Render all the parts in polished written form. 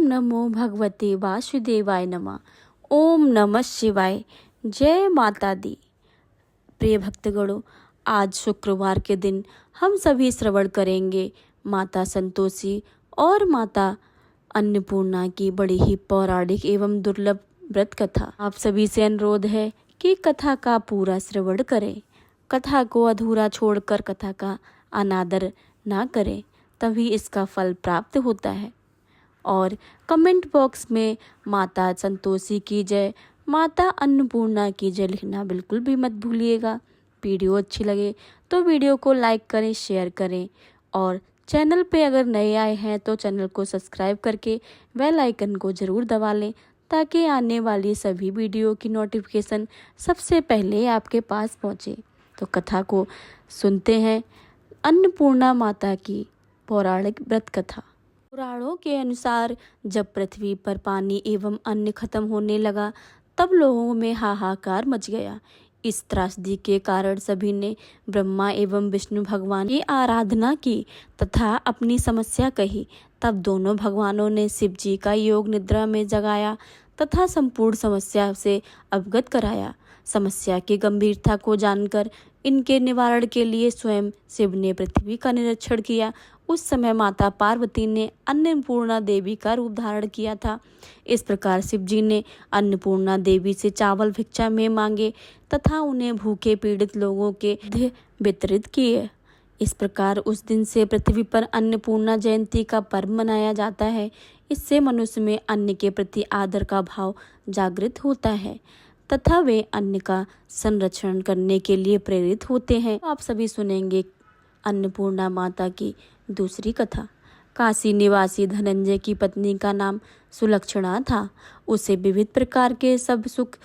नमो भगवते वासुदेवाय नमः। ओम नमः शिवाय। जय माता दी। प्रिय भक्तगणों, आज शुक्रवार के दिन हम सभी श्रवण करेंगे माता संतोषी और माता अन्नपूर्णा की बड़ी ही पौराणिक एवं दुर्लभ व्रत कथा। आप सभी से अनुरोध है कि कथा का पूरा श्रवण करें। कथा को अधूरा छोड़कर कथा का अनादर ना करें, तभी इसका फल प्राप्त होता है। और कमेंट बॉक्स में माता संतोषी की जय, माता अन्नपूर्णा की जय लिखना बिल्कुल भी मत भूलिएगा। वीडियो अच्छी लगे तो वीडियो को लाइक करें, शेयर करें और चैनल पे अगर नए आए हैं तो चैनल को सब्सक्राइब करके बेल आइकन को ज़रूर दबा लें, ताकि आने वाली सभी वीडियो की नोटिफिकेशन सबसे पहले आपके पास पहुँचे। तो कथा को सुनते हैं। अन्नपूर्णा माता की पौराणिक व्रत कथा। पुराणों के अनुसार जब पृथ्वी पर पानी एवं अन्न खत्म होने लगा, तब लोगों में हाहाकार मच गया। इस त्रासदी के कारण सभी ने ब्रह्मा एवं विष्णु भगवान की आराधना की तथा अपनी समस्या कही। तब दोनों भगवानों ने शिव जी का योग निद्रा में जगाया तथा संपूर्ण समस्या से अवगत कराया। समस्या की गंभीरता को जानकर इनके निवारण के लिए स्वयं शिव ने पृथ्वी का निरीक्षण किया। उस समय माता पार्वती ने अन्नपूर्णा देवी का रूप धारण किया था। इस प्रकार शिव जी ने अन्नपूर्णा देवी से चावल भिक्षा में मांगे तथा उन्हें भूखे पीड़ित लोगों के मध्य वितरित किए। इस प्रकार उस दिन से पृथ्वी पर अन्नपूर्णा जयंती का पर्व मनाया जाता है। इससे मनुष्य में अन्न के प्रति आदर का भाव जागृत होता है तथा वे अन्न का संरक्षण करने के लिए प्रेरित होते हैं। आप सभी सुनेंगे अन्नपूर्णा माता की दूसरी कथा। काशी निवासी धनंजय की पत्नी का नाम सुलक्षणा था। उसे विविध प्रकार के सब सुख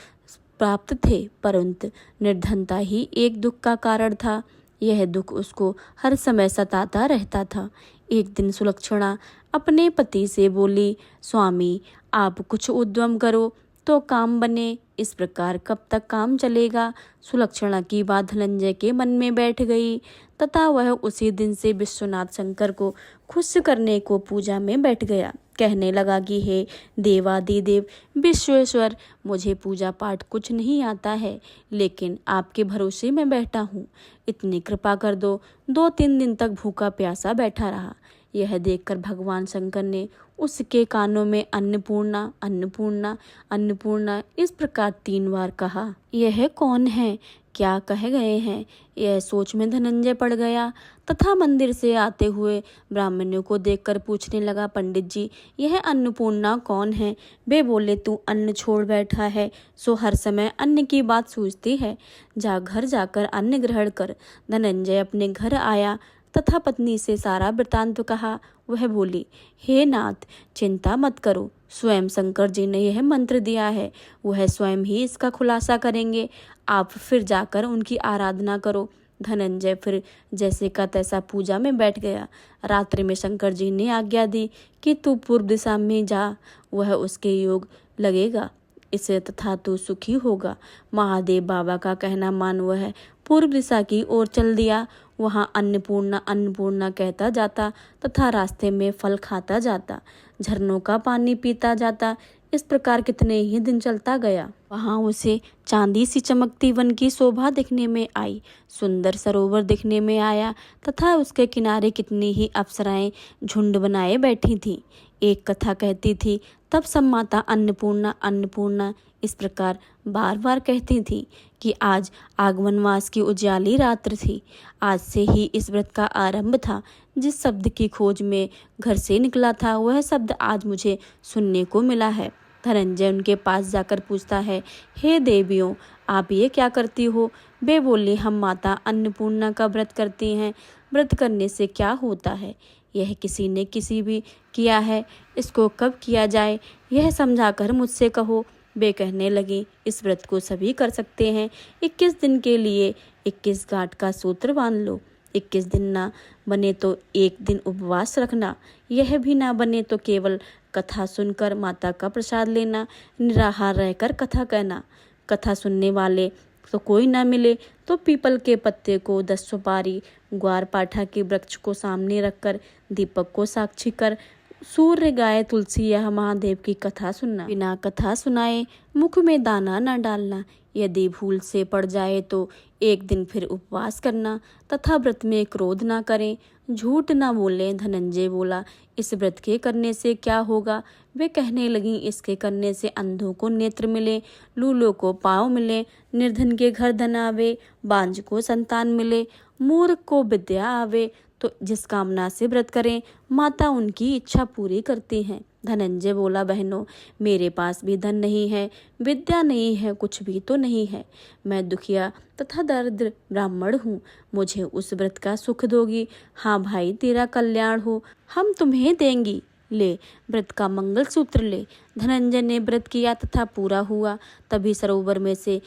प्राप्त थे, परंतु निर्धनता ही एक दुख का कारण था। यह दुख उसको हर समय सताता रहता था। एक दिन सुलक्षणा अपने पति से बोली, स्वामी आप कुछ उद्यम करो तो काम बने। इस प्रकार कब तक काम चलेगा? सुलक्षणा की बात धनंजय के मन में बैठ गई तथा वह उसी दिन से विश्वनाथ शंकर को खुश करने को पूजा में बैठ गया। कहने लगा कि हे देवादिदेव विश्वेश्वर, मुझे पूजा पाठ कुछ नहीं आता है, लेकिन आपके भरोसे में बैठा हूँ। इतनी कृपा कर दो। 2-3 दिन तक भूखा प्यासा बैठा रहा। यह देखकर भगवान शंकर ने उसके कानों में अन्नपूर्णा अन्नपूर्णा अन्नपूर्णा इस प्रकार 3 बार कहा। यह कौन है? क्या कह गए हैं? यह सोच में धनंजय पड़ गया तथा मंदिर से आते हुए ब्राह्मणों को देखकर पूछने लगा, पंडित जी यह अन्नपूर्णा कौन है? वे बोले, तू अन्न छोड़ बैठा है सो हर समय अन्न की बात सोचती है। जा घर जाकर अन्न ग्रहण कर। धनंजय अपने घर आया तथा पत्नी से सारा वृतांत कहा। वह बोली, हे नाथ चिंता मत करो, स्वयं शंकर जी ने यह मंत्र दिया है, वह स्वयं ही इसका खुलासा करेंगे। आप फिर जाकर उनकी आराधना करो। धनंजय फिर जैसे का तैसा पूजा में बैठ गया। रात्रि में शंकर जी ने आज्ञा दी कि तू पूर्व दिशा में जा, वह उसके योग लगेगा, इसे तथा तू सुखी होगा। महादेव बाबा का कहना मान वह पूर्व दिशा की ओर चल दिया। वहाँ अन्नपूर्णा अन्नपूर्णा कहता जाता तथा रास्ते में फल खाता जाता, झरनों का पानी पीता जाता। इस प्रकार कितने ही दिन चलता गया। वहाँ उसे चांदी सी चमकती वन की शोभा दिखने में आई, सुंदर सरोवर दिखने में आया तथा उसके किनारे कितनी ही अप्सराएं झुंड बनाए बैठी थीं। एक कथा कहती थी, तब सब माता अन्नपूर्णा अन्नपूर्णा इस प्रकार बार बार कहती थी कि आज आगमन मास की उजियाली रात्र थी। आज से ही इस व्रत का आरंभ था। जिस शब्द की खोज में घर से निकला था, वह शब्द आज मुझे सुनने को मिला है। धनंजय उनके पास जाकर पूछता है, हे देवियों आप ये क्या करती हो? वे बोली, हम माता अन्नपूर्णा का व्रत करती हैं। व्रत करने से क्या होता है? यह किसी ने किसी भी किया है, इसको कब किया जाए यह समझाकर मुझसे कहो। वे कहने लगी, इस व्रत को सभी कर सकते हैं। 21 दिन के लिए 21 गांठ का सूत्र बांध लो। 21 दिन ना बने तो 1 दिन उपवास रखना। यह भी ना बने तो केवल कथा सुनकर माता का प्रसाद लेना। निराहार रहकर कथा कहना। कथा सुनने वाले तो कोई ना मिले तो पीपल के पत्ते को 10 सुपारी, ग्वार पाठा के वृक्ष को सामने रखकर, दीपक को साक्षी कर सूर्य गाय तुलसी यह महादेव की कथा सुनना। बिना कथा सुनाए मुख में दाना न डालना। यदि भूल से पड़ जाए तो एक दिन फिर उपवास करना तथा व्रत में क्रोध न करें, झूठ न बोलें। धनंजय बोला, इस व्रत के करने से क्या होगा? वे कहने लगी, इसके करने से अंधों को नेत्र मिले, लूलों को पाँव मिले, निर्धन के घर धन आवे, बांझ को संतान मिले, मूर्ख को विद्या आवे। तो जिस कामना से व्रत करें माता उनकी इच्छा पूरी करती हैं। धनंजय बोला, बहनों मेरे पास भी धन नहीं है, विद्या नहीं है, कुछ भी तो नहीं है। मैं दुखिया तथा दरिद्र ब्राह्मण हूँ। मुझे उस व्रत का सुख दोगी? हाँ भाई, तेरा कल्याण हो, हम तुम्हें देंगी। ले व्रत का मंगल सूत्र ले। धनंजय ने व्रत किया तथा पूरा हुआ। तभी सरोवर में से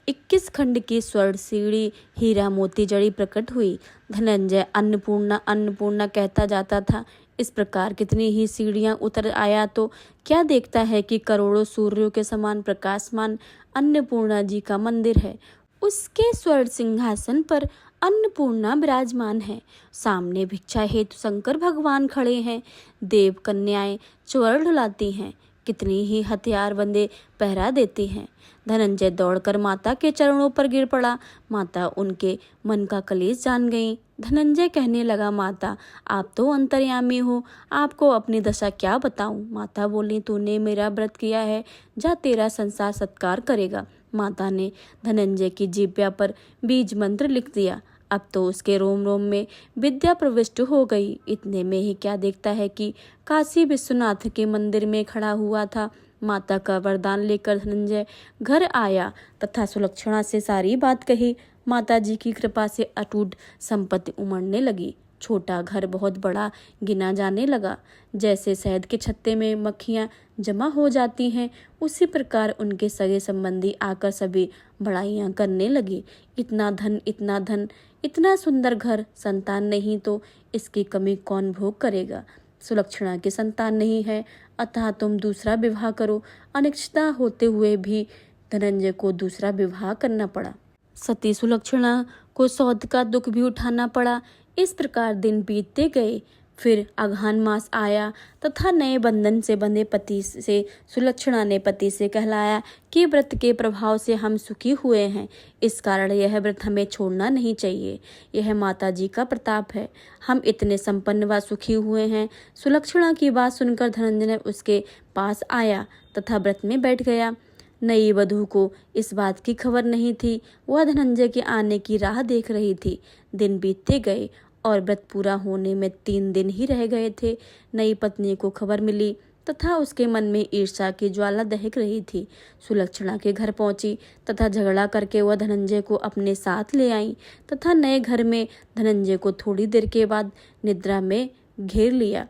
21 खंड की स्वर्ण सीढ़ी हीरा मोती जड़ी प्रकट हुई। धनंजय अन्नपूर्णा अन्नपूर्णा कहता जाता था। इस प्रकार कितनी ही सीढ़ियां उतर आया तो क्या देखता है कि करोड़ों सूर्यों के समान प्रकाशमान अन्नपूर्णा जी का मंदिर है। उसके स्वर्ण सिंहासन पर अन्नपूर्णा विराजमान है। सामने भिक्षा हेतु शंकर भगवान खड़े हैं। देव कन्याएं च्वर डुलाती हैं। कितनी ही हथियार बंदे पहरा देती हैं। धनंजय दौड़कर माता के चरणों पर गिर पड़ा। माता उनके मन का कलेश जान गई। धनंजय कहने लगा, माता आप तो अंतर्यामी हो, आपको अपनी दशा क्या बताऊं? माता बोली, तूने मेरा व्रत किया है, जा तेरा संसार सत्कार करेगा। माता ने धनंजय की जिह्वा पर बीज मंत्र लिख दिया। अब तो उसके रोम रोम में विद्या प्रविष्ट हो गई। इतने में ही क्या देखता है कि काशी विश्वनाथ के मंदिर में खड़ा हुआ था। माता का वरदान लेकर धनंजय घर आया तथा सुलक्षणा से सारी बात कही। माता जी की कृपा से अटूट संपत्ति उमड़ने लगी। छोटा घर बहुत बड़ा गिना जाने लगा। जैसे शहद के छत्ते में मक्खियां जमा हो जाती हैं, उसी प्रकार उनके सगे संबंधी आकर सभी बड़ाइयां करने लगी। इतना धन, इतना धन, इतना सुंदर घर, संतान नहीं तो इसकी कमी कौन भोग करेगा? सुलक्षणा की संतान नहीं है, अतः तुम दूसरा विवाह करो। अनिश्चितता होते हुए भी धनंजय को दूसरा विवाह करना पड़ा। सती सुलक्षणा को सौत का दुख भी उठाना पड़ा। इस प्रकार दिन बीतते गए। फिर अगहन मास आया तथा नए बंधन से बंधे पति से सुलक्षणा ने पति से कहलाया कि व्रत के प्रभाव से हम सुखी हुए हैं, इस कारण यह व्रत हमें छोड़ना नहीं चाहिए। यह माता जी का प्रताप है, हम इतने संपन्न व सुखी हुए हैं। सुलक्षणा की बात सुनकर धनंजय उसके पास आया तथा व्रत में बैठ गया। नई वधू को इस बात की खबर नहीं थी। वह धनंजय के आने की राह देख रही थी। दिन बीतते गए और व्रत पूरा होने में 3 दिन ही रह गए थे। नई पत्नी को खबर मिली तथा उसके मन में ईर्ष्या की ज्वाला दहक रही थी। सुलक्षणा के घर पहुंची तथा झगड़ा करके वह धनंजय को अपने साथ ले आई तथा नए घर में धनंजय को थोड़ी देर के बाद निद्रा में घेर लिया।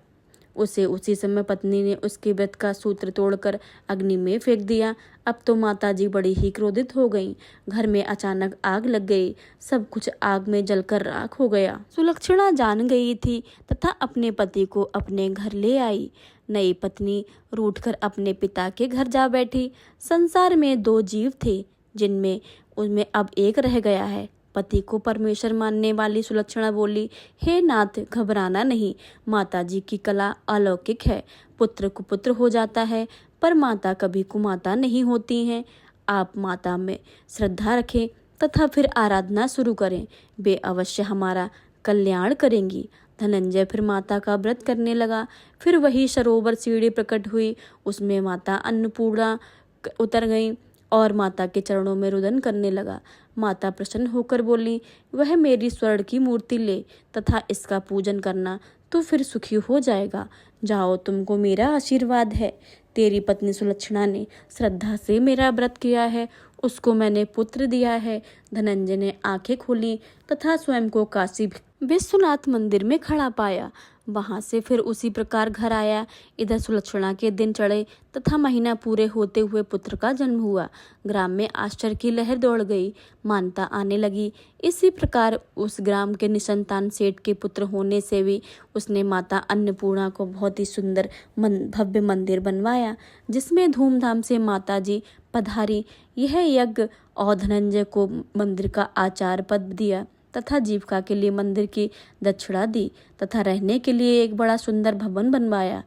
उसे उसी समय पत्नी ने उसके व्रत का सूत्र तोड़कर अग्नि में फेंक दिया। अब तो माताजी बड़ी ही क्रोधित हो गईं। घर में अचानक आग लग गई। सब कुछ आग में जलकर राख हो गया। सुलक्षणा जान गई थी तथा अपने पति को अपने घर ले आई। नई पत्नी रूठकर अपने पिता के घर जा बैठी। संसार में 2 जीव थे, जिनमें उनमें अब एक रह गया है। पति को परमेश्वर मानने वाली सुलक्षणा बोली, हे नाथ, घबराना नहीं। माताजी की कला अलौकिक है। पुत्र कुपुत्र हो जाता है, पर माता कभी कुमाता नहीं होती हैं। आप माता में श्रद्धा रखें तथा फिर आराधना शुरू करें, वे अवश्य हमारा कल्याण करेंगी। धनंजय फिर माता का व्रत करने लगा। फिर वही सरोवर सीढ़ी प्रकट हुई। उसमें माता अन्नपूर्णा उतर गई और माता के चरणों में रुदन करने लगा। माता प्रसन्न होकर बोली, वह मेरी स्वर्ण की मूर्ति ले तथा इसका पूजन करना, तो फिर सुखी हो जाएगा। जाओ, तुमको मेरा आशीर्वाद है। तेरी पत्नी सुलक्षणा ने श्रद्धा से मेरा व्रत किया है, उसको मैंने पुत्र दिया है। धनंजय ने आंखें खोली तथा स्वयं को काशी विश्वनाथ मंदिर में खड़ा पाया। वहां से फिर उसी प्रकार घर आया। इधर सुलक्षणा के दिन चढ़े तथा महीना पूरे होते हुए पुत्र का जन्म हुआ। ग्राम में आश्चर्य की लहर दौड़ गई। मान्यता आने लगी। इसी प्रकार उस ग्राम के निसंतान सेठ के पुत्र होने से भी उसने माता अन्नपूर्णा को बहुत ही सुंदर भव्य मंदिर बनवाया, जिसमें धूमधाम से माता जी पधारी। यह यज्ञ और धनंजय को मंदिर का आचार्य पद दिया तथा जीविका के लिए मंदिर की दक्षिणा दी तथा रहने के लिए एक बड़ा सुंदर भवन बनवाया।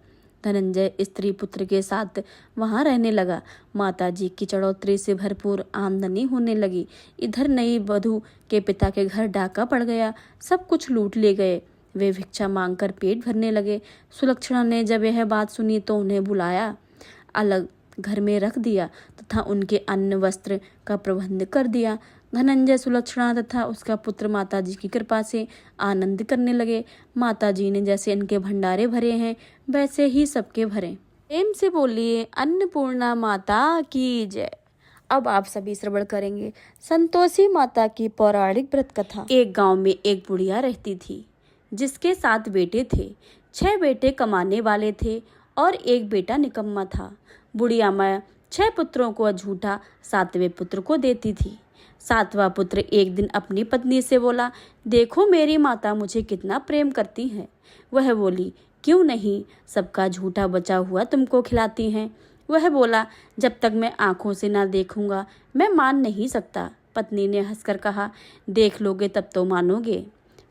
धनंजय स्त्री पुत्र के साथ वहां रहने लगा। माताजी की चढ़ोतरी से भरपूर आमदनी होने लगी। इधर नई वधू के पिता के घर डाका पड़ गया, सब कुछ लूट ले गए। वे भिक्षा मांगकर पेट भरने लगे। सुलक्षणा ने जब यह बात सुनी तो उन्हें बुलाया, अलग घर में रख दिया तथा उनके अन्न वस्त्र का प्रबंध कर दिया। धनंजय, सुलक्षणा तथा उसका पुत्र माताजी की कृपा से आनंद करने लगे। माताजी ने जैसे इनके भंडारे भरे हैं वैसे ही सबके भरे। प्रेम से बोलिए अन्नपूर्णा माता की जय। अब आप सभी श्रवण करेंगे संतोषी माता की पौराणिक व्रत कथा। एक गांव में एक बुढ़िया रहती थी जिसके 7 बेटे थे। 6 बेटे कमाने वाले थे और एक बेटा निकम्मा था। बुढ़िया माँ 6 पुत्रों को झूठा 7वें पुत्र को देती थी। 7वां पुत्र एक दिन अपनी पत्नी से बोला, देखो मेरी माता मुझे कितना प्रेम करती है। वह बोली, क्यों नहीं, सबका झूठा बचा हुआ तुमको खिलाती हैं। वह बोला, जब तक मैं आंखों से ना देखूंगा मैं मान नहीं सकता। पत्नी ने हंसकर कहा, देख लोगे तब तो मानोगे।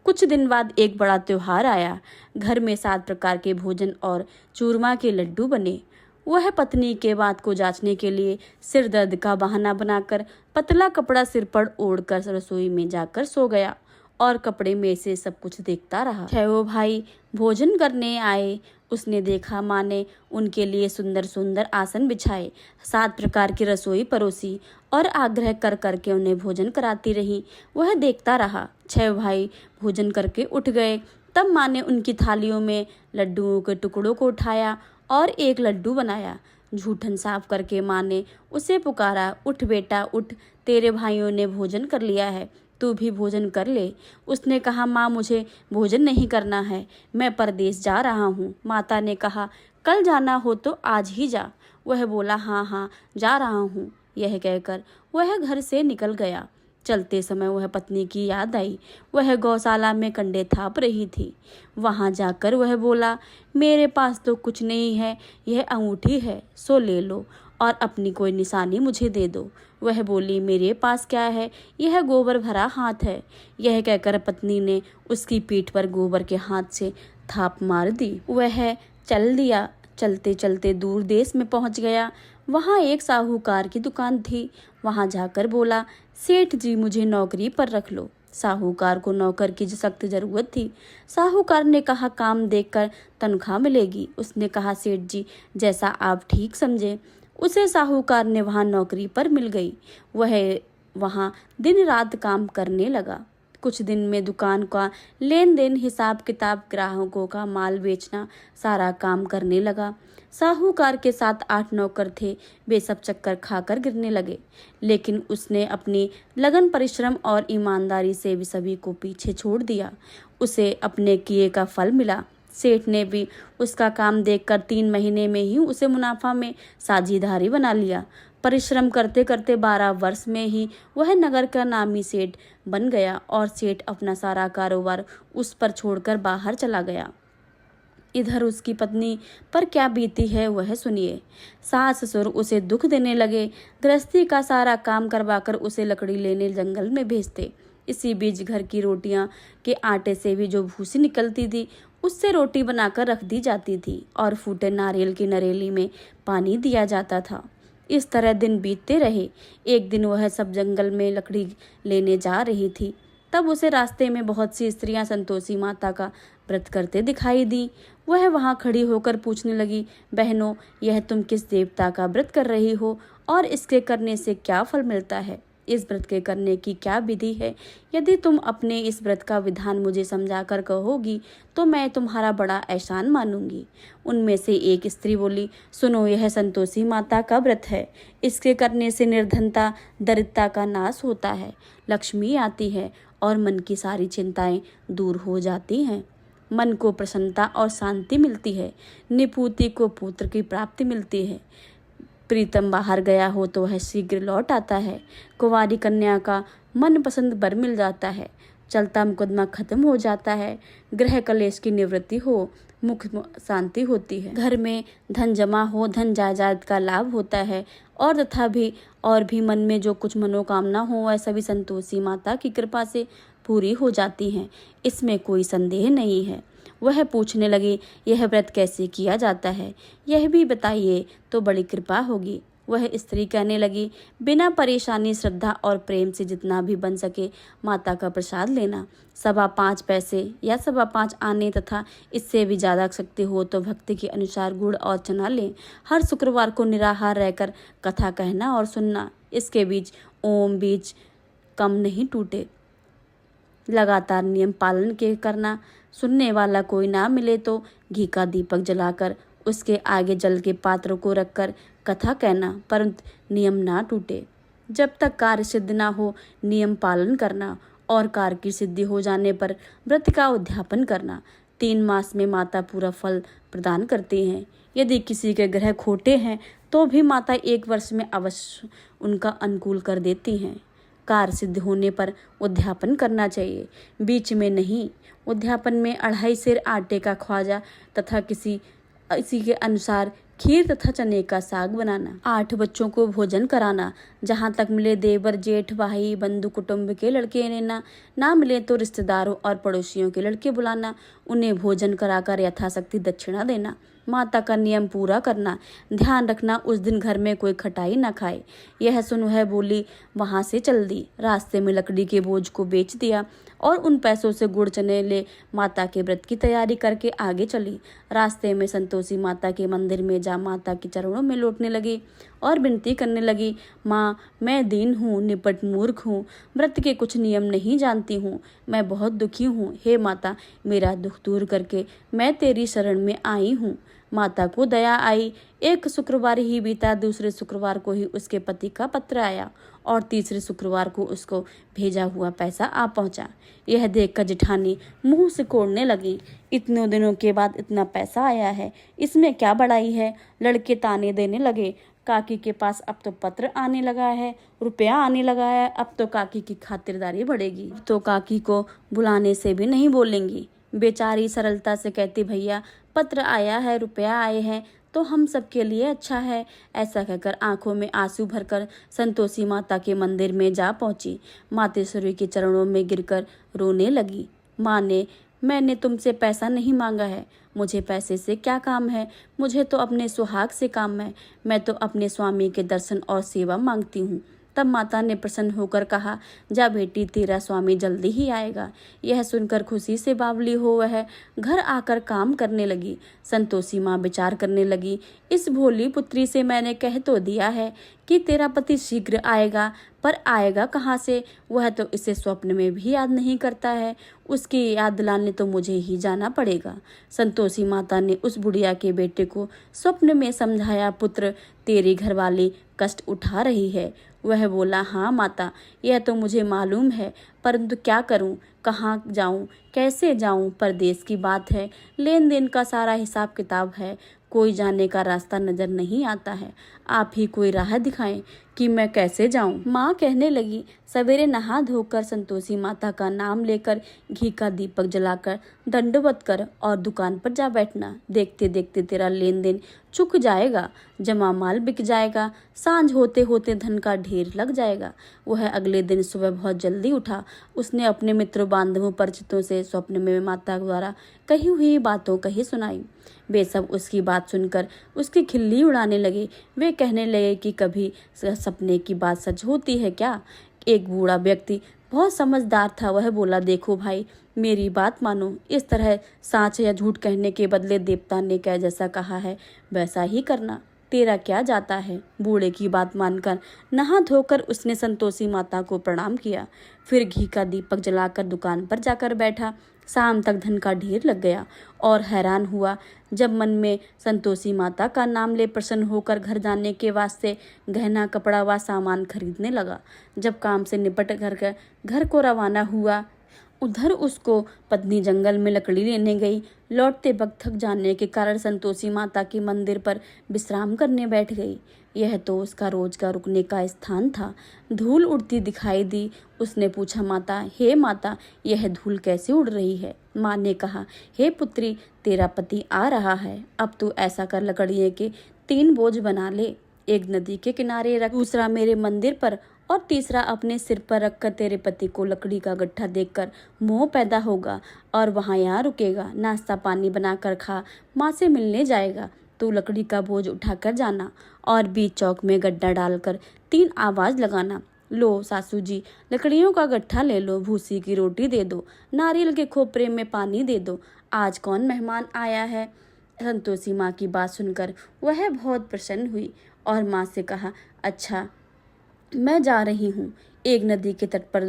कुछ दिन बाद एक बड़ा त्योहार आया। घर में 7 प्रकार के भोजन और चूरमा के लड्डू बने। वह पत्नी के बात को जांचने के लिए सिर दर्द का बहाना बनाकर पतला कपड़ा सिर पर ओढ़कर रसोई में जाकर सो गया और कपड़े में से सब कुछ देखता रहा। 6 भाई भोजन करने आए। उसने देखा माँ ने उनके लिए सुंदर सुंदर आसन बिछाए, 7 प्रकार की रसोई परोसी और आग्रह कर करके उन्हें भोजन कराती रही। वह देखता रहा। 6 भाई भोजन करके उठ गए। तब माँ ने उनकी थालियों में लड्डुओं के टुकड़ों को उठाया और एक लड्डू बनाया। झूठन साफ करके माँ ने उसे पुकारा, उठ बेटा उठ, तेरे भाइयों ने भोजन कर लिया है, तू भी भोजन कर ले। उसने कहा, माँ मुझे भोजन नहीं करना है, मैं परदेश जा रहा हूँ। माता ने कहा, कल जाना हो तो आज ही जा। वह बोला, हाँ हाँ जा रहा हूँ। यह कहकर वह घर से निकल गया। चलते समय वह पत्नी की याद आई। वह गौशाला में कंडे थाप रही थी। वहां जाकर वह बोला, मेरे पास तो कुछ नहीं है, यह अंगूठी है, सो ले लो और अपनी कोई निशानी मुझे दे दो। वह बोली, मेरे पास क्या है, यह गोबर भरा हाथ है। यह कहकर पत्नी ने उसकी पीठ पर गोबर के हाथ से थाप मार दी। वह चल दिया। चलते चलते दूर देश में पहुंच गया। वहां एक साहूकार की दुकान थी। वहां जाकर बोला, सेठ जी मुझे नौकरी पर रख लो। साहूकार को नौकर की सख्त जरूरत थी। साहूकार ने कहा, काम देखकर तनख्वाह मिलेगी। उसने कहा, सेठ जी जैसा आप ठीक समझे। उसे साहूकार ने वहां नौकरी पर मिल गई। वह वहां दिन रात काम करने लगा। कुछ दिन में दुकान का लेन देन, हिसाब किताब, ग्राहकों का माल बेचना, सारा काम करने लगा। साहूकार के 7-8 नौकर थे। वे सब चक्कर खाकर गिरने लगे, लेकिन उसने अपनी लगन, परिश्रम और ईमानदारी से भी सभी को पीछे छोड़ दिया। उसे अपने किए का फल मिला। सेठ ने भी उसका काम देखकर 3 महीने में ही उसे मुनाफा में साझीदारी बना लिया। परिश्रम करते करते 12 वर्ष में ही वह नगर का नामी सेठ बन गया और सेठ अपना सारा कारोबार उस पर छोड़कर बाहर चला गया। इधर उसकी पत्नी पर क्या बीती है वह सुनिए। सास ससुर उसे दुख देने लगे। गृहस्थी का सारा काम करवाकर उसे लकड़ी लेने जंगल में भेजते। इसी बीच घर की रोटियां के आटे से भी जो भूसी निकलती थी उससे रोटी बनाकर रख दी जाती थी और फूटे नारियल की नरेली में पानी दिया जाता था। इस तरह दिन बीतते रहे। एक दिन वह सब जंगल में लकड़ी लेने जा रही थी। तब उसे रास्ते में बहुत सी स्त्रियां संतोषी माता का व्रत करते दिखाई दी। वह वहां खड़ी होकर पूछने लगी, बहनों यह तुम किस देवता का व्रत कर रही हो और इसके करने से क्या फल मिलता है? इस व्रत के करने की क्या विधि है? यदि तुम अपने इस व्रत का विधान मुझे समझाकर कहोगी तो मैं तुम्हारा बड़ा एहसान मानूंगी। उनमें से एक स्त्री बोली, सुनो यह संतोषी माता का व्रत है। इसके करने से निर्धनता, दरिद्रता का नाश होता है, लक्ष्मी आती है और मन की सारी चिंताएं दूर हो जाती हैं। मन को प्रसन्नता और शांति मिलती है। निपुति को पुत्र की प्राप्ति मिलती है। प्रीतम बाहर गया हो तो वह शीघ्र लौट आता है। कुंवारी कन्या का मनपसंद वर मिल जाता है। चलता मुकदमा खत्म हो जाता है। गृह कलेश की निवृत्ति हो, मुख शांति होती है। घर में धन जमा हो, धन जायदाद का लाभ होता है और तथा भी और भी मन में जो कुछ मनोकामना हो वह सभी संतोषी माता की कृपा से पूरी हो जाती हैं। इसमें कोई संदेह नहीं है। वह पूछने लगी, यह व्रत कैसे किया जाता है, यह भी बताइए तो बड़ी कृपा होगी। वह स्त्री कहने लगी, बिना परेशानी श्रद्धा और प्रेम से जितना भी बन सके माता का प्रसाद लेना। 5.25 पैसे या 5.25 आने तथा इससे भी ज़्यादा शक्ति हो तो भक्ति के अनुसार गुड़ और चना लें। हर शुक्रवार को निराहार रहकर कथा कहना और सुनना। इसके बीच ओम बीच कम नहीं टूटे। लगातार नियम पालन के करना। सुनने वाला कोई ना मिले तो घी का दीपक जलाकर उसके आगे जल के पात्र को रखकर कथा कहना, परंतु नियम ना टूटे। जब तक कार्य सिद्ध ना हो नियम पालन करना और कार्य की सिद्धि हो जाने पर व्रत का उद्यापन करना। 3 मास में माता पूरा फल प्रदान करती हैं। यदि किसी के ग्रह खोटे हैं तो भी माता 1 वर्ष में अवश्य उनका अनुकूल कर देती हैं। कार्य सिद्ध होने पर उद्यापन करना चाहिए, बीच में नहीं। उद्यापन में 2.5 सेर आटे का ख्वाजा तथा इसी के अनुसार खीर तथा चने का साग बनाना। 8 बच्चों को भोजन कराना। जहाँ तक मिले देवर जेठ भाई बंधु कुटुंब के लड़के लेना, ना मिले तो रिश्तेदारों और पड़ोसियों के लड़के बुलाना। उन्हें भोजन कराकर यथाशक्ति दक्षिणा देना। माता का नियम पूरा करना। ध्यान रखना उस दिन घर में कोई खटाई ना खाए। यह सुन वह बोली, वहाँ से चल दी। रास्ते में लकड़ी के बोझ को बेच दिया और उन पैसों से गुड़ चने ले माता के व्रत की तैयारी करके आगे चली। रास्ते में संतोषी माता के मंदिर में जा माता के चरणों में लौटने लगी और विनती करने लगी, माँ मैं दीन हूँ, निपट मूर्ख हूँ, व्रत के कुछ नियम नहीं जानती हूँ, मैं बहुत दुखी हूँ। हे माता, मेरा दुख दूर करके मैं तेरी शरण में आई हूँ। माता को दया आई। एक शुक्रवार ही बीता, दूसरे शुक्रवार को ही उसके पति का पत्र आया और तीसरे शुक्रवार को उसको भेजा हुआ पैसा आ पहुंचा। यह देखकर जेठानी मुंह सिकोड़ने लगी, इतने दिनों के बाद इतना पैसा आया है, इसमें क्या बड़ाई है। लड़के ताने देने लगे, काकी के पास अब तो पत्र आने लगा है, रुपया आने लगा है, अब तो काकी की खातिरदारी बढ़ेगी, तो काकी को बुलाने से भी नहीं बोलेंगी। बेचारी सरलता से कहती, भैया पत्र आया है, रुपया आए हैं तो हम सबके लिए अच्छा है। ऐसा कहकर आंखों में आंसू भरकर संतोषी माता के मंदिर में जा पहुंची। मातेश्वरी के चरणों में गिरकर रोने लगी। माँ ने, मैंने तुमसे पैसा नहीं मांगा है, मुझे पैसे से क्या काम है, मुझे तो अपने सुहाग से काम है, मैं तो अपने स्वामी के दर्शन और सेवा मांगती हूँ। तब माता ने प्रसन्न होकर कहा, जा बेटी, तेरा स्वामी जल्दी ही आएगा। यह सुनकर खुशी से बावली हो वह घर आकर काम करने लगी। संतोषी माँ विचार करने लगी, इस भोली पुत्री से मैंने कह तो दिया है कि तेरा पति शीघ्र आएगा, पर आएगा कहाँ से, वह तो इसे स्वप्न में भी याद नहीं करता है। उसकी याद दिलाने तो मुझे ही जाना पड़ेगा। संतोषी माता ने उस बुढ़िया के बेटे को स्वप्न में समझाया, पुत्र तेरी घरवाली कष्ट उठा रही है। वह बोला, हाँ माता, यह तो मुझे मालूम है, परंतु क्या करूं, कहाँ जाऊं, कैसे जाऊं। परदेश की बात है, लेन देन का सारा हिसाब किताब है, कोई जाने का रास्ता नजर नहीं आता है। आप ही कोई राह दिखाएं कि मैं कैसे जाऊं। माँ कहने लगी, सवेरे नहा धोकर संतोषी माता का नाम लेकर घी का दीपक जलाकर दंडवत कर और दुकान पर जा बैठना। देखते देखते तेरा लेन देन चुक जाएगा, जमा माल बिक जाएगा, सांझ होते होते धन का ढेर लग जाएगा। वह अगले दिन सुबह बहुत जल्दी उठा। उसने अपने मित्रों बांधवों परिचितों से स्वप्न में माता द्वारा कही हुई बातों कही सुनाई। वे सब उसकी बात सुनकर उसकी खिल्ली उड़ाने लगे। वे कहने लगे कि कभी सपने की बात सच होती है क्या। एक बूढ़ा व्यक्ति बहुत समझदार था, वह बोला, देखो भाई, मेरी बात मानो, इस तरह साँच या झूठ कहने के बदले देवता ने क्या जैसा कहा है वैसा ही करना, तेरा क्या जाता है। बूढ़े की बात मानकर नहा धोकर उसने संतोषी माता को प्रणाम किया। फिर घी का दीपक जलाकर दुकान पर जाकर बैठा। शाम तक धन का ढेर लग गया और हैरान हुआ जब मन में संतोषी माता का नाम ले प्रसन्न होकर घर जाने के वास्ते गहना कपड़ा व सामान खरीदने लगा। जब काम से निपट घर को रवाना हुआ, उधर उसको पत्नी जंगल में लकड़ी लेने गई। लौटते वक्त थक जाने के कारण संतोषी माता के मंदिर पर विश्राम करने बैठ गई। यह तो उसका रोज का रुकने का स्थान था। धूल उड़ती दिखाई दी। उसने पूछा, माता, हे माता, यह धूल कैसे उड़ रही है। माँ ने कहा, हे पुत्री, तेरा पति आ रहा है, अब तू ऐसा कर, लकड़ियों के 3 बोझ बना ले, एक नदी के किनारे रख, दूसरा मेरे मंदिर पर और तीसरा अपने सिर पर रखकर तेरे पति को लकड़ी का गट्ठा देखकर मोह पैदा होगा और वहाँ यहाँ रुकेगा, नाश्ता पानी बनाकर खा, माँ से मिलने जाएगा। तू लकड़ी का बोझ उठाकर जाना और बीच चौक में गड्ढा डालकर 3 आवाज लगाना, लो सासू जी लकड़ियों का गट्ठा ले लो, भूसी की रोटी दे दो, नारियल के खोपरे में पानी दे दो, आज कौन मेहमान आया है। संतोषी माँ की बात सुनकर वह बहुत प्रसन्न हुई और माँ से कहा, अच्छा मैं जा रही हूँ। एक नदी के तट पर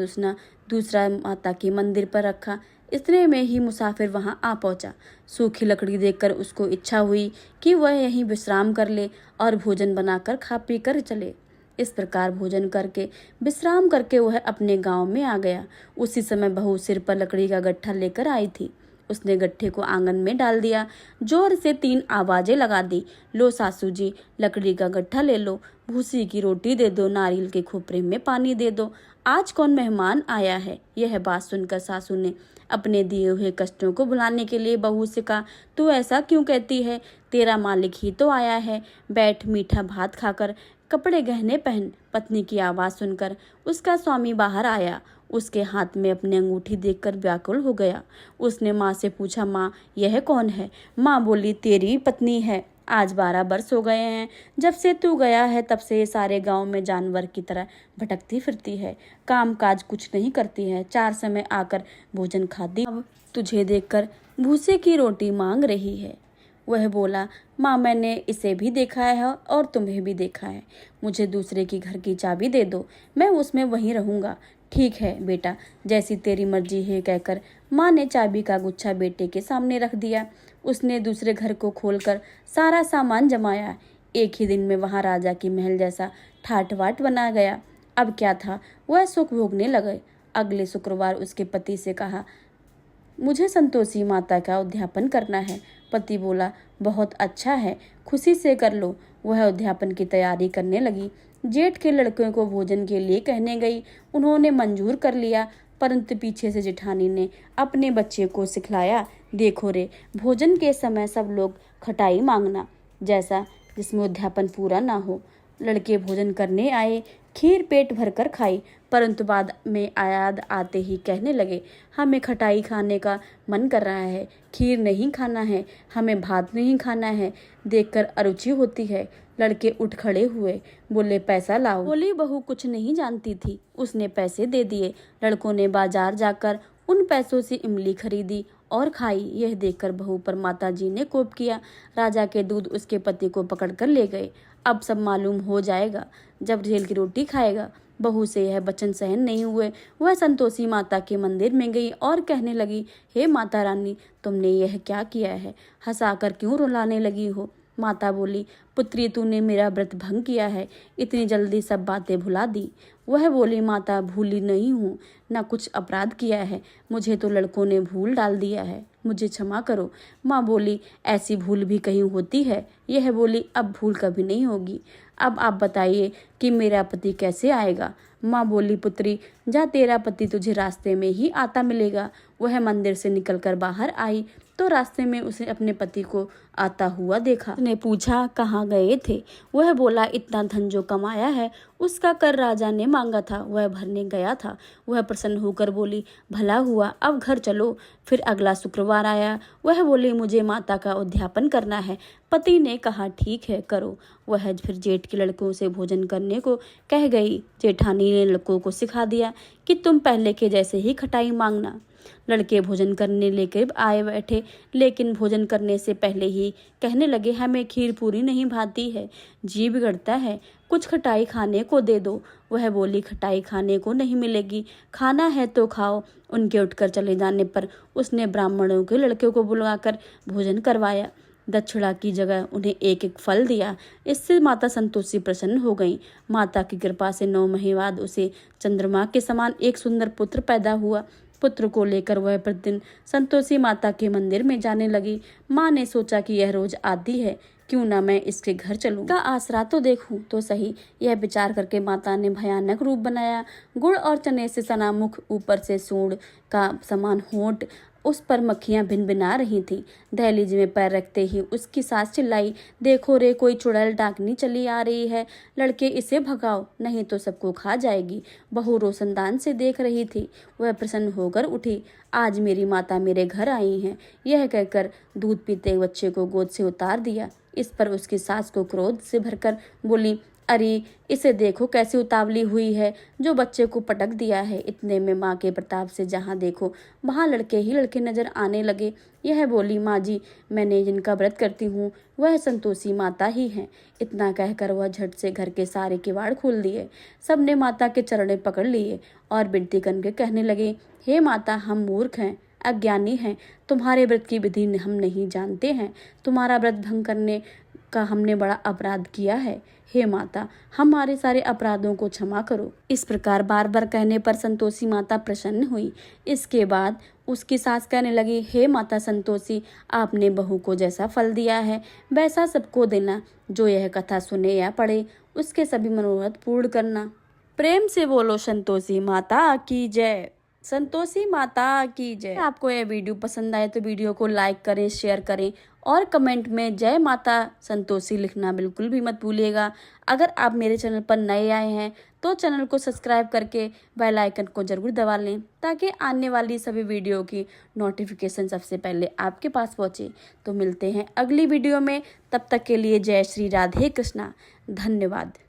दूसरा माता के मंदिर पर रखा। इतने में ही मुसाफिर वहां आ पहुंचा। सूखी लकड़ी देखकर उसको इच्छा हुई कि वह यहीं विश्राम कर ले और भोजन बनाकर खा पी कर चले। इस प्रकार भोजन करके विश्राम करके वह अपने गांव में आ गया। उसी समय बहू सिर पर लकड़ी का गट्ठा लेकर आई थी। उसने गट्ठे को आंगन में डाल दिया, जोर से 3 आवाजें लगा दी, लो सासू जी लकड़ी का गट्ठा ले लो, भूसी की रोटी दे दो, नारियल के खोपरे में पानी दे दो, आज कौन मेहमान आया है। यह बात सुनकर सासू ने अपने दिए हुए कष्टों को भुलाने के लिए बहू से कहा, तू ऐसा क्यों कहती है, तेरा मालिक ही तो आया है, बैठ मीठा भात खाकर कपड़े गहने पहन। पत्नी की आवाज सुनकर उसका स्वामी बाहर आया। उसके हाथ में अपनी अंगूठी देखकर व्याकुल हो गया। उसने माँ से पूछा, माँ यह कौन है। माँ बोली, तेरी पत्नी है। आज 12 वर्ष हो गए हैं जब से तू गया है, तब से सारे गांव में जानवर की तरह भटकती फिरती है, काम काज कुछ नहीं करती है, 4 समय आकर भोजन खाती, अब तुझे देखकर भूसे की रोटी मांग रही है। वह बोला, माँ मैंने इसे भी देखा है और तुम्हें भी देखा है, मुझे दूसरे की घर की चाबी दे दो, मैं उसमें वहीं रहूँगा। ठीक है बेटा, जैसी तेरी मर्जी है, कहकर माँ ने चाबी का गुच्छा बेटे के सामने रख दिया। उसने दूसरे घर को खोलकर सारा सामान जमाया। एक ही दिन में वहाँ राजा की महल जैसा ठाट बाट बना गया। अब क्या था, वह सुख भोगने लगे। अगले शुक्रवार उसके पति से कहा, मुझे संतोषी माता का उद्यापन करना है। पति बोला, बहुत अच्छा है, खुशी से कर लो। वह उद्यापन की तैयारी करने लगी। जेठ के लड़कों को भोजन के लिए कहने गई। उन्होंने मंजूर कर लिया, परंतु पीछे से जेठानी ने अपने बच्चे को सिखलाया, देखो रे, भोजन के समय सब लोग खटाई मांगना, जैसा जिसमें उद्यापन पूरा ना हो। लड़के भोजन करने आए, खीर पेट भरकर खाई, परंतु बाद में याद आते ही कहने लगे, हमें खटाई खाने का मन कर रहा है, खीर नहीं खाना है, हमें भात नहीं खाना है, देखकर अरुचि होती है। लड़के उठ खड़े हुए, बोले, पैसा लाओ। बोली बहू कुछ नहीं जानती थी, उसने पैसे दे दिए। लड़कों ने बाजार जाकर उन पैसों से इमली खरीदी और खाई। यह देखकर बहू पर माताजी ने कोप किया। राजा के दूध उसके पति को पकड़कर ले गए। अब सब मालूम हो जाएगा जब जेल की रोटी खाएगा। बहू से यह वचन सहन नहीं हुए। वह संतोषी माता के मंदिर में गई और कहने लगी, हे माता रानी, तुमने यह क्या किया है, हंसाकर क्यों रुलाने लगी हो। माता बोली, पुत्री तूने मेरा व्रत भंग किया है, इतनी जल्दी सब बातें भुला दी। वह बोली, माता भूली नहीं हूँ, ना कुछ अपराध किया है, मुझे तो लड़कों ने भूल डाल दिया है, मुझे क्षमा करो। माँ बोली, ऐसी भूल भी कहीं होती है। यह बोली, अब भूल कभी नहीं होगी। अब आप बताइए कि मेरा पति कैसे आएगा। माँ बोली, पुत्री जा, तेरा पति तुझे रास्ते में ही आता मिलेगा। वह मंदिर से निकलकर बाहर आई तो रास्ते में उसे अपने पति को आता हुआ देखा। उसने पूछा, कहाँ गए थे। वह बोला, इतना धन जो कमाया है उसका कर राजा ने मांगा था, वह भरने गया था। वह प्रसन्न होकर बोली, भला हुआ, अब घर चलो। फिर अगला शुक्रवार आया। वह बोली, मुझे माता का उद्यापन करना है। पति ने कहा, ठीक है करो। वह फिर जेठ के लड़कों से भोजन करने को कह गई। जेठानी ने लड़कों को सिखा दिया कि तुम पहले के जैसे ही खटाई मांगना। लड़के भोजन करने लेकर आए बैठे, लेकिन भोजन करने से पहले ही कहने लगे, हमें खीर पूरी नहीं भाती है, जी बिगड़ता है, कुछ खटाई खाने को दे दो। वह बोली, खटाई खाने को नहीं मिलेगी, खाना है तो खाओ। उनके उठकर चले जाने पर उसने ब्राह्मणों के लड़के को बुलाकर भोजन करवाया। दक्षिणा की जगह उन्हें एक एक फल दिया। इससे माता संतोषी प्रसन्न हो गई। माता की कृपा से 9 महीने बाद उसे चंद्रमा के समान एक सुंदर पुत्र पैदा हुआ। पुत्र को लेकर वह प्रतिदिन संतोषी माता के मंदिर में जाने लगी। माँ ने सोचा कि यह रोज आती है, क्यों ना मैं इसके घर चलूं, का आसरा तो देखूं तो सही। यह विचार करके माता ने भयानक रूप बनाया। गुड़ और चने से सना मुख, ऊपर से सूंड का समान होंठ उस पर मक्खियां भिनभिना रही थीं। दहलीज में पैर रखते ही उसकी सास चिल्लाई, देखो रे, कोई चुड़ैल डाकनी चली आ रही है, लड़के इसे भगाओ, नहीं तो सबको खा जाएगी। बहू रोशनदान से देख रही थी। वह प्रसन्न होकर उठी। आज मेरी माता मेरे घर आई हैं, यह कहकर दूध पीते बच्चे को गोद से उतार दिया। इस पर उसकी सास को क्रोध से भरकर बोली, अरे इसे देखो कैसी उतावली हुई है, जो बच्चे को पटक दिया है। इतने में माँ के प्रताप से जहाँ देखो वहाँ लड़के ही लड़के नजर आने लगे। यह बोली, माँ जी, मैंने जिनका व्रत करती हूँ वह संतोषी माता ही हैं। इतना कहकर वह झट से घर के सारे किवाड़ खोल दिए। सबने माता के चरणें पकड़ लिए और विनती करके कहने लगे, हे माता, हम मूर्ख हैं, अज्ञानी हैं, तुम्हारे व्रत की विधि हम नहीं जानते हैं। तुम्हारा व्रत भंग करने का हमने बड़ा अपराध किया है। हे माता, हमारे सारे अपराधों को क्षमा करो। इस प्रकार बार बार कहने पर संतोषी माता प्रसन्न हुई। इसके बाद उसकी सास कहने लगी, हे माता संतोषी, आपने बहू को जैसा फल दिया है वैसा सबको देना। जो यह कथा सुने या पढ़े उसके सभी मनोरथ पूर्ण करना। प्रेम से बोलो संतोषी माता की जय। संतोषी माता की जय। आपको यह वीडियो पसंद आए तो वीडियो को लाइक करें, शेयर करें और कमेंट में जय माता संतोषी लिखना बिल्कुल भी मत भूलिएगा। अगर आप मेरे चैनल पर नए आए हैं तो चैनल को सब्सक्राइब करके बेल आइकन को जरूर दबा लें, ताकि आने वाली सभी वीडियो की नोटिफिकेशन सबसे पहले आपके पास पहुंचे। तो मिलते हैं अगली वीडियो में, तब तक के लिए जय श्री राधे कृष्णा। धन्यवाद।